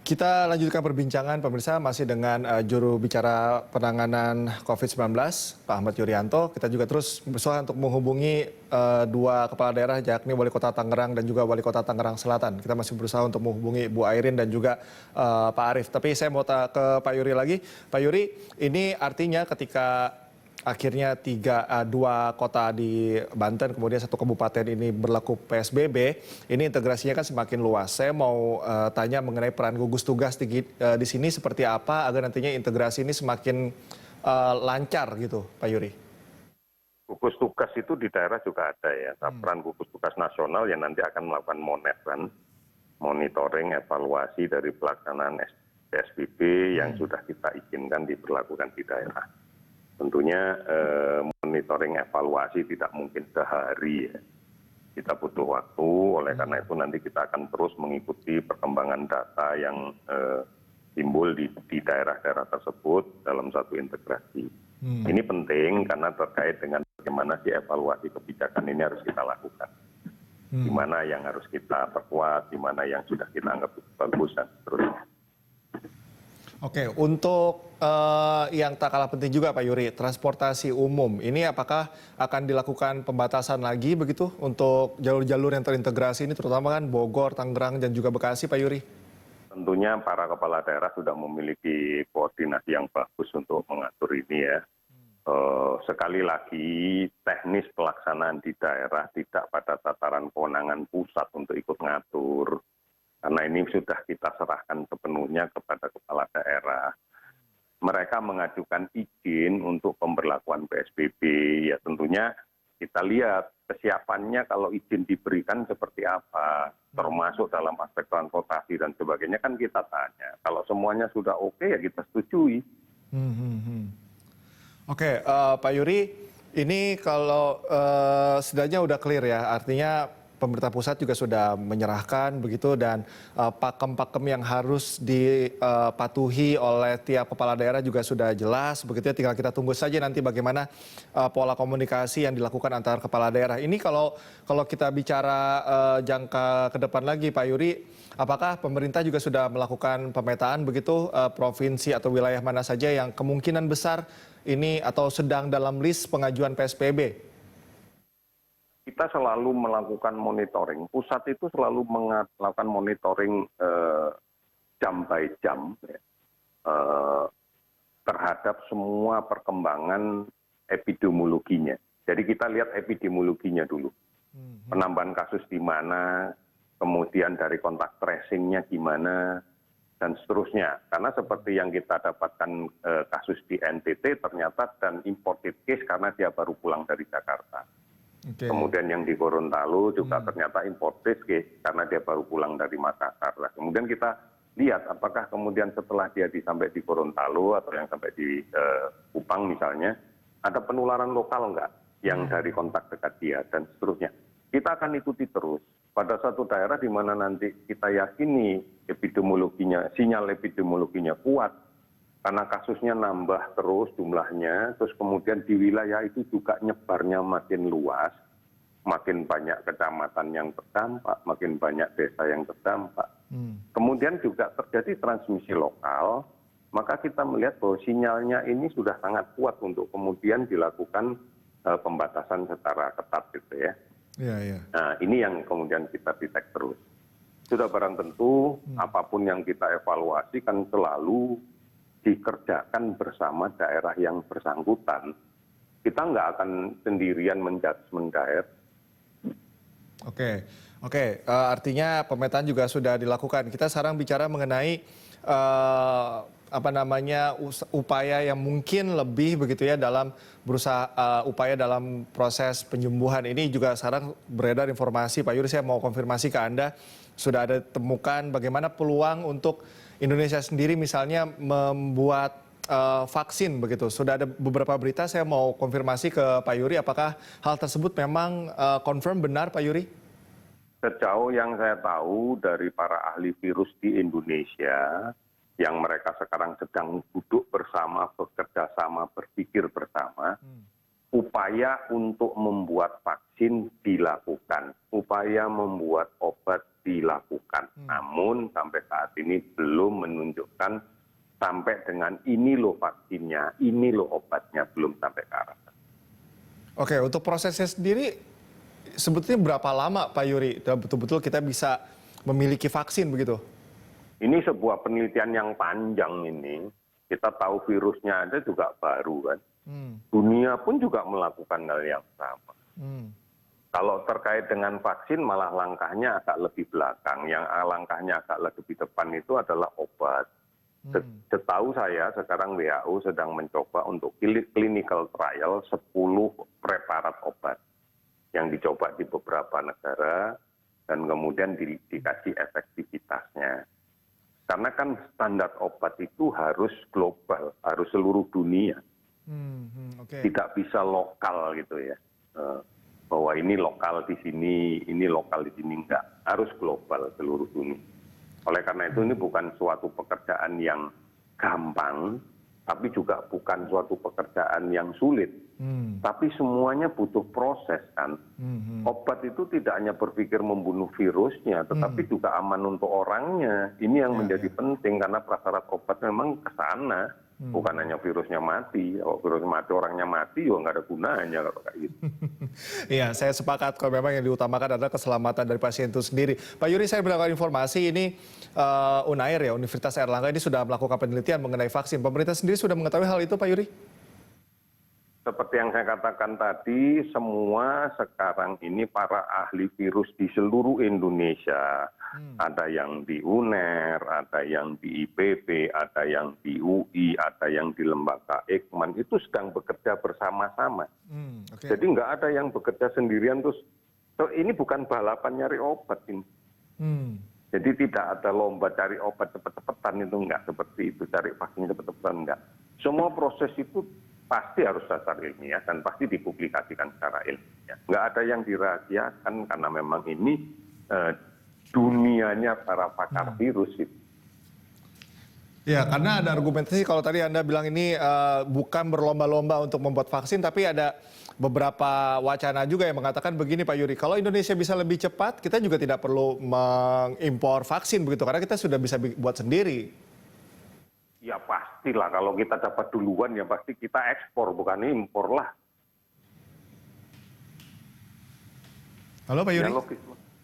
Kita lanjutkan perbincangan pemirsa masih dengan juru bicara penanganan COVID-19, Pak Ahmad Yuryanto. Kita juga terus berusaha untuk menghubungi dua kepala daerah, yakni Wali Kota Tangerang dan juga Wali Kota Tangerang Selatan. Kita masih berusaha untuk menghubungi Bu Airin dan juga Pak Arief. Tapi saya mau ke Pak Yuri lagi. Pak Yuri, ini artinya ketika akhirnya dua kota di Banten, kemudian satu kabupaten ini berlaku PSBB, ini integrasinya kan semakin luas. Saya mau tanya mengenai peran gugus tugas di sini seperti apa agar nantinya integrasi ini semakin lancar gitu, Pak Yuri. Gugus tugas itu di daerah juga ada ya. Peran gugus tugas nasional yang nanti akan melakukan monitoring, evaluasi dari pelaksanaan PSBB yang sudah kita izinkan diberlakukan di daerah. Tentunya monitoring evaluasi tidak mungkin sehari ya. Kita butuh waktu, oleh karena itu nanti kita akan terus mengikuti perkembangan data yang timbul di daerah-daerah tersebut dalam satu integrasi. Ini penting karena terkait dengan bagaimana si evaluasi kebijakan ini harus kita lakukan. Di mana yang harus kita perkuat, di mana yang sudah kita anggap bagus dan seterusnya. Oke, untuk yang tak kalah penting juga Pak Yuri, transportasi umum. Ini apakah akan dilakukan pembatasan lagi begitu untuk jalur-jalur yang terintegrasi ini, terutama kan Bogor, Tangerang, dan juga Bekasi, Pak Yuri? Tentunya para kepala daerah sudah memiliki koordinasi yang bagus untuk mengatur ini ya. Sekali lagi, teknis pelaksanaan di daerah tidak pada tataran kewenangan pusat untuk ikut mengatur. Karena ini sudah kita serahkan sepenuhnya kepada kepala daerah. Mereka mengajukan izin untuk pemberlakuan PSBB. Ya tentunya kita lihat kesiapannya kalau izin diberikan seperti apa. Termasuk dalam aspek transportasi dan sebagainya kan kita tanya. Kalau semuanya sudah oke ya kita setujui. Oke, Pak Yuri, ini kalau setidaknya udah clear ya, artinya pemerintah pusat juga sudah menyerahkan begitu dan pakem-pakem yang harus dipatuhi oleh tiap kepala daerah juga sudah jelas begitu ya, tinggal kita tunggu saja nanti bagaimana pola komunikasi yang dilakukan antar kepala daerah. Ini kalau kita bicara jangka ke depan lagi Pak Yuri, apakah pemerintah juga sudah melakukan pemetaan begitu provinsi atau wilayah mana saja yang kemungkinan besar ini atau sedang dalam list pengajuan PSBB? Kita selalu melakukan monitoring. Pusat itu selalu melakukan monitoring jam by jam terhadap semua perkembangan epidemiologinya. Jadi kita lihat epidemiologinya dulu. Penambahan kasus di mana, kemudian dari kontak tracing-nya gimana, dan seterusnya. Karena seperti yang kita dapatkan kasus di NTT ternyata dan imported case karena dia baru pulang dari Jakarta. Okay. Kemudian yang di Gorontalo juga ternyata imported case karena dia baru pulang dari Makassar. Nah, kemudian kita lihat apakah kemudian setelah dia sampai di Gorontalo atau yang sampai di Kupang misalnya, ada penularan lokal enggak yang dari kontak dekat dia dan seterusnya. Kita akan ikuti terus. Pada satu daerah di mana nanti kita yakini epidemiologinya, sinyal epidemiologinya kuat, karena kasusnya nambah terus jumlahnya, terus kemudian di wilayah itu juga nyebarnya makin luas, makin banyak kecamatan yang terdampak, makin banyak desa yang terdampak. Kemudian juga terjadi transmisi lokal, maka kita melihat bahwa sinyalnya ini sudah sangat kuat untuk kemudian dilakukan pembatasan secara ketat gitu ya. Nah ini yang kemudian kita detect terus. Sudah barang tentu apapun yang kita evaluasi kan selalu dikerjakan bersama daerah yang bersangkutan. Kita nggak akan sendirian menjudgment daerah. Oke. Artinya pemetaan juga sudah dilakukan. Kita sekarang bicara mengenai upaya yang mungkin lebih begitu ya dalam berusaha upaya dalam proses penyembuhan ini juga sekarang beredar informasi Pak Yuri, saya mau konfirmasi ke Anda, sudah ada temukan bagaimana peluang untuk Indonesia sendiri misalnya membuat vaksin begitu. Sudah ada beberapa berita, saya mau konfirmasi ke Pak Yuri, apakah hal tersebut memang confirm benar Pak Yuri? Sejauh yang saya tahu dari para ahli virus di Indonesia, yang mereka sekarang sedang duduk bersama, bekerja sama, berpikir bersama, upaya untuk membuat vaksin dilakukan, upaya membuat obat dilakukan. Namun sampai saat ini belum menunjukkan sampai dengan ini loh vaksinnya, ini loh obatnya, belum sampai ke arah sana. Oke, untuk prosesnya sendiri sebetulnya berapa lama Pak Yuri dan betul-betul kita bisa memiliki vaksin begitu? Ini sebuah penelitian yang panjang ini. Kita tahu virusnya ada juga baru kan. Dunia pun juga melakukan hal yang sama. Kalau terkait dengan vaksin malah langkahnya agak lebih belakang. Yang langkahnya agak lebih depan itu adalah obat. Setahu saya sekarang WHO sedang mencoba untuk clinical trial 10 preparat obat yang dicoba di beberapa negara dan kemudian dikasih efektivitasnya. Karena kan standar obat itu harus global, harus seluruh dunia. Tidak bisa lokal gitu ya. Bahwa ini lokal di sini, ini lokal di sini, enggak. Harus global seluruh dunia. Oleh karena itu ini bukan suatu pekerjaan yang gampang, tapi juga bukan suatu pekerjaan yang sulit. Tapi semuanya butuh proses kan. Obat itu tidak hanya berpikir membunuh virusnya, tetapi juga aman untuk orangnya. Ini yang menjadi penting karena prasyarat obat memang ke sana. Bukan hanya virusnya mati. Kalau virus mati, orangnya mati, ya nggak ada gunanya kalau kayak gitu. Iya, saya sepakat kalau memang yang diutamakan adalah keselamatan dari pasien itu sendiri. Pak Yuri, saya mendapatkan informasi ini Unair ya, Universitas Airlangga ini sudah melakukan penelitian mengenai vaksin. Pemerintah sendiri sudah mengetahui hal itu, Pak Yuri? Seperti yang saya katakan tadi, semua sekarang ini para ahli virus di seluruh Indonesia, ada yang di UNER, ada yang di IPB, ada yang di UI, ada yang di lembaga Eijkman, itu sedang bekerja bersama-sama. Jadi nggak ada yang bekerja sendirian terus. Ini bukan balapan nyari obat ini. Jadi tidak ada lomba cari obat cepet-cepetan, itu nggak seperti itu, cari vaksin cepet-cepetan nggak. Semua proses itu pasti harus dasar ilmiah dan pasti dipublikasikan secara ilmiah. Nggak ada yang dirahasiakan karena memang ini dunianya para pakar virus itu. Ya, karena ada argumentasi kalau tadi Anda bilang ini bukan berlomba-lomba untuk membuat vaksin, tapi ada beberapa wacana juga yang mengatakan begini Pak Yuri, kalau Indonesia bisa lebih cepat, kita juga tidak perlu mengimpor vaksin begitu, karena kita sudah bisa buat sendiri. Ya pastilah kalau kita dapat duluan ya pasti kita ekspor bukan impor lah. Halo Pak Yuri? Ya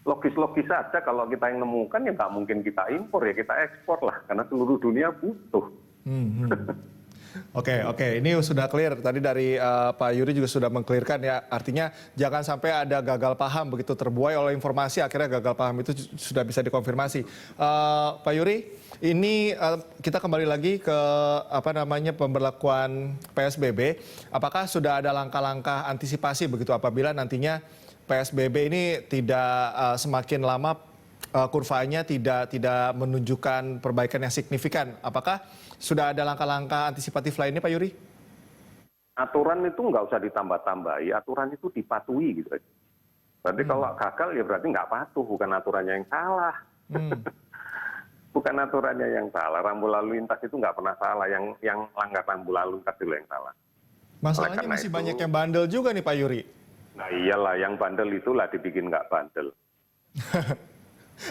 logis saja kalau kita yang nemukan ya nggak mungkin kita impor ya kita ekspor lah karena seluruh dunia butuh. Oke, ini sudah clear. Tadi dari Pak Yuri juga sudah meng-clearkan ya. Artinya jangan sampai ada gagal paham begitu terbuai oleh informasi, akhirnya gagal paham itu sudah bisa dikonfirmasi. Pak Yuri, ini kita kembali lagi ke pemberlakuan PSBB. Apakah sudah ada langkah-langkah antisipasi begitu apabila nantinya PSBB ini tidak semakin lama kurvanya tidak menunjukkan perbaikan yang signifikan. Apakah sudah ada langkah-langkah antisipatif lainnya Pak Yuri? Aturan itu nggak usah ditambah-tambahi, aturan itu dipatuhi gitu. Berarti kalau gagal ya berarti nggak patuh, bukan aturannya yang salah. Bukan aturannya yang salah, rambu lalu lintas itu nggak pernah salah, yang langgar rambu lalu lintas itu yang salah. Masalahnya masih banyak yang bandel juga nih Pak Yuri. Nah iyalah, yang bandel itulah dibikin nggak bandel.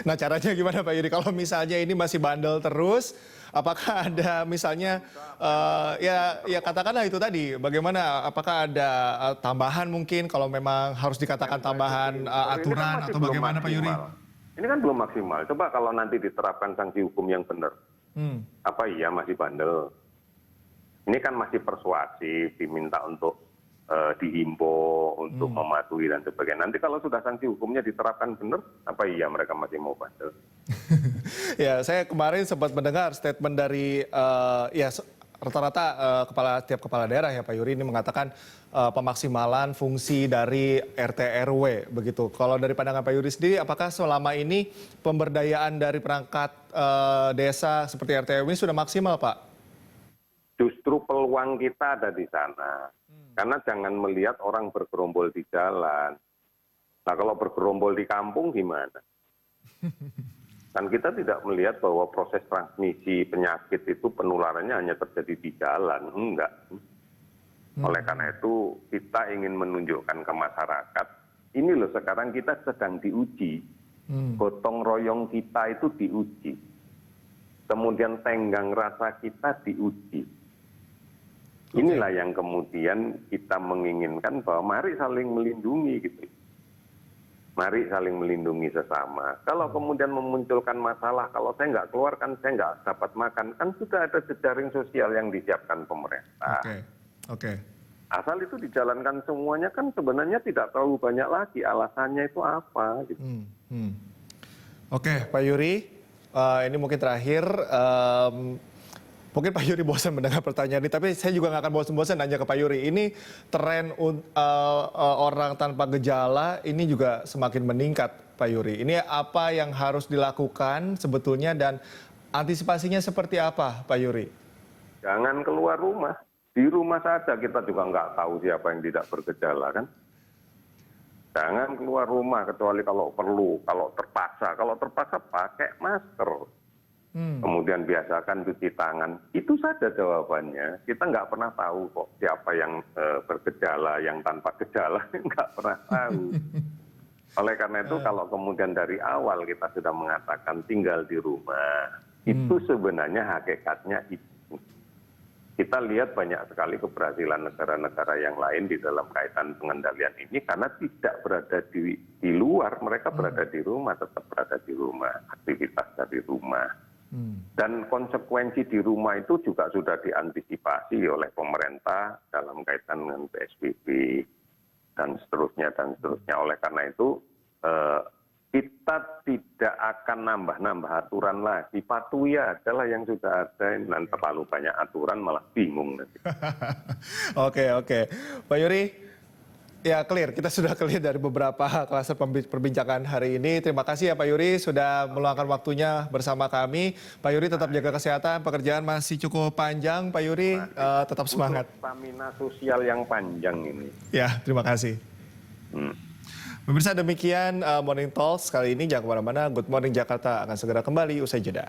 Nah caranya gimana Pak Yuri? Kalau misalnya ini masih bandel terus, apakah ada misalnya ya katakanlah itu tadi, bagaimana? Apakah ada tambahan mungkin kalau memang harus dikatakan tambahan aturan atau bagaimana Pak Yuri? Ini kan belum maksimal. Coba kalau nanti diterapkan sanksi hukum yang benar, apa iya masih bandel? Ini kan masih persuasif, diminta untuk dihimbau untuk mematuhi dan sebagainya. Nanti kalau sudah sanksi hukumnya diterapkan benar, apa iya mereka masih mau bandel? Ya, saya kemarin sempat mendengar statement dari rata-rata tiap kepala daerah ya Pak Yuri ini mengatakan pemaksimalan fungsi dari RT RW begitu. Kalau dari pandangan Pak Yuri sendiri, apakah selama ini pemberdayaan dari perangkat desa seperti RT RW ini sudah maksimal Pak? Justru peluang kita ada di sana. Karena jangan melihat orang bergerombol di jalan. Nah kalau bergerombol di kampung gimana? Kan kita tidak melihat bahwa proses transmisi penyakit itu penularannya hanya terjadi di jalan. Enggak. Oleh karena itu kita ingin menunjukkan ke masyarakat, ini loh sekarang kita sedang diuji. Gotong royong kita itu diuji. Kemudian tenggang rasa kita diuji. Inilah yang kemudian kita menginginkan bahwa mari saling melindungi gitu. Mari saling melindungi sesama. Kalau kemudian memunculkan masalah, kalau saya nggak keluar kan saya nggak dapat makan, kan sudah ada jejaring sosial yang disiapkan pemerintah. Oke. Asal itu dijalankan semuanya kan sebenarnya tidak terlalu banyak lagi alasannya itu apa. Gitu. Oke, Pak Yuri, ini mungkin terakhir. Mungkin Pak Yuri bosan mendengar pertanyaan ini, tapi saya juga nggak akan bosan-bosan nanya ke Pak Yuri. Ini tren orang tanpa gejala ini juga semakin meningkat, Pak Yuri. Ini apa yang harus dilakukan sebetulnya dan antisipasinya seperti apa, Pak Yuri? Jangan keluar rumah. Di rumah saja kita juga nggak tahu siapa yang tidak bergejala kan. Jangan keluar rumah kecuali kalau perlu, kalau terpaksa pakai masker. Kemudian biasakan cuci tangan. Itu saja jawabannya. Kita nggak pernah tahu kok siapa yang bergejala, yang tanpa gejala, nggak pernah tahu. Oleh karena itu kalau kemudian dari awal kita sudah mengatakan tinggal di rumah, itu sebenarnya hakikatnya itu. Kita lihat banyak sekali keberhasilan negara-negara yang lain di dalam kaitan pengendalian ini karena tidak berada di luar, mereka berada di rumah, tetap berada di rumah, aktivitas dari rumah. Dan konsekuensi di rumah itu juga sudah diantisipasi oleh pemerintah dalam kaitan dengan PSBB dan seterusnya dan seterusnya. Oleh karena itu kita tidak akan nambah-nambah aturan lagi. Patuhi adalah yang sudah ada, dan terlalu banyak aturan malah bingung nanti. Oke. Pak Yuri, ya clear. Kita sudah clear dari beberapa klaster perbincangan hari ini. Terima kasih ya Pak Yuri sudah meluangkan waktunya bersama kami. Pak Yuri tetap jaga kesehatan, pekerjaan masih cukup panjang. Pak Yuri tetap semangat. Stamina sosial yang panjang ini. Ya, terima kasih. Pemirsa demikian Morning Talks kali ini. Jangan kemana-mana. Good Morning Jakarta akan segera kembali usai jeda.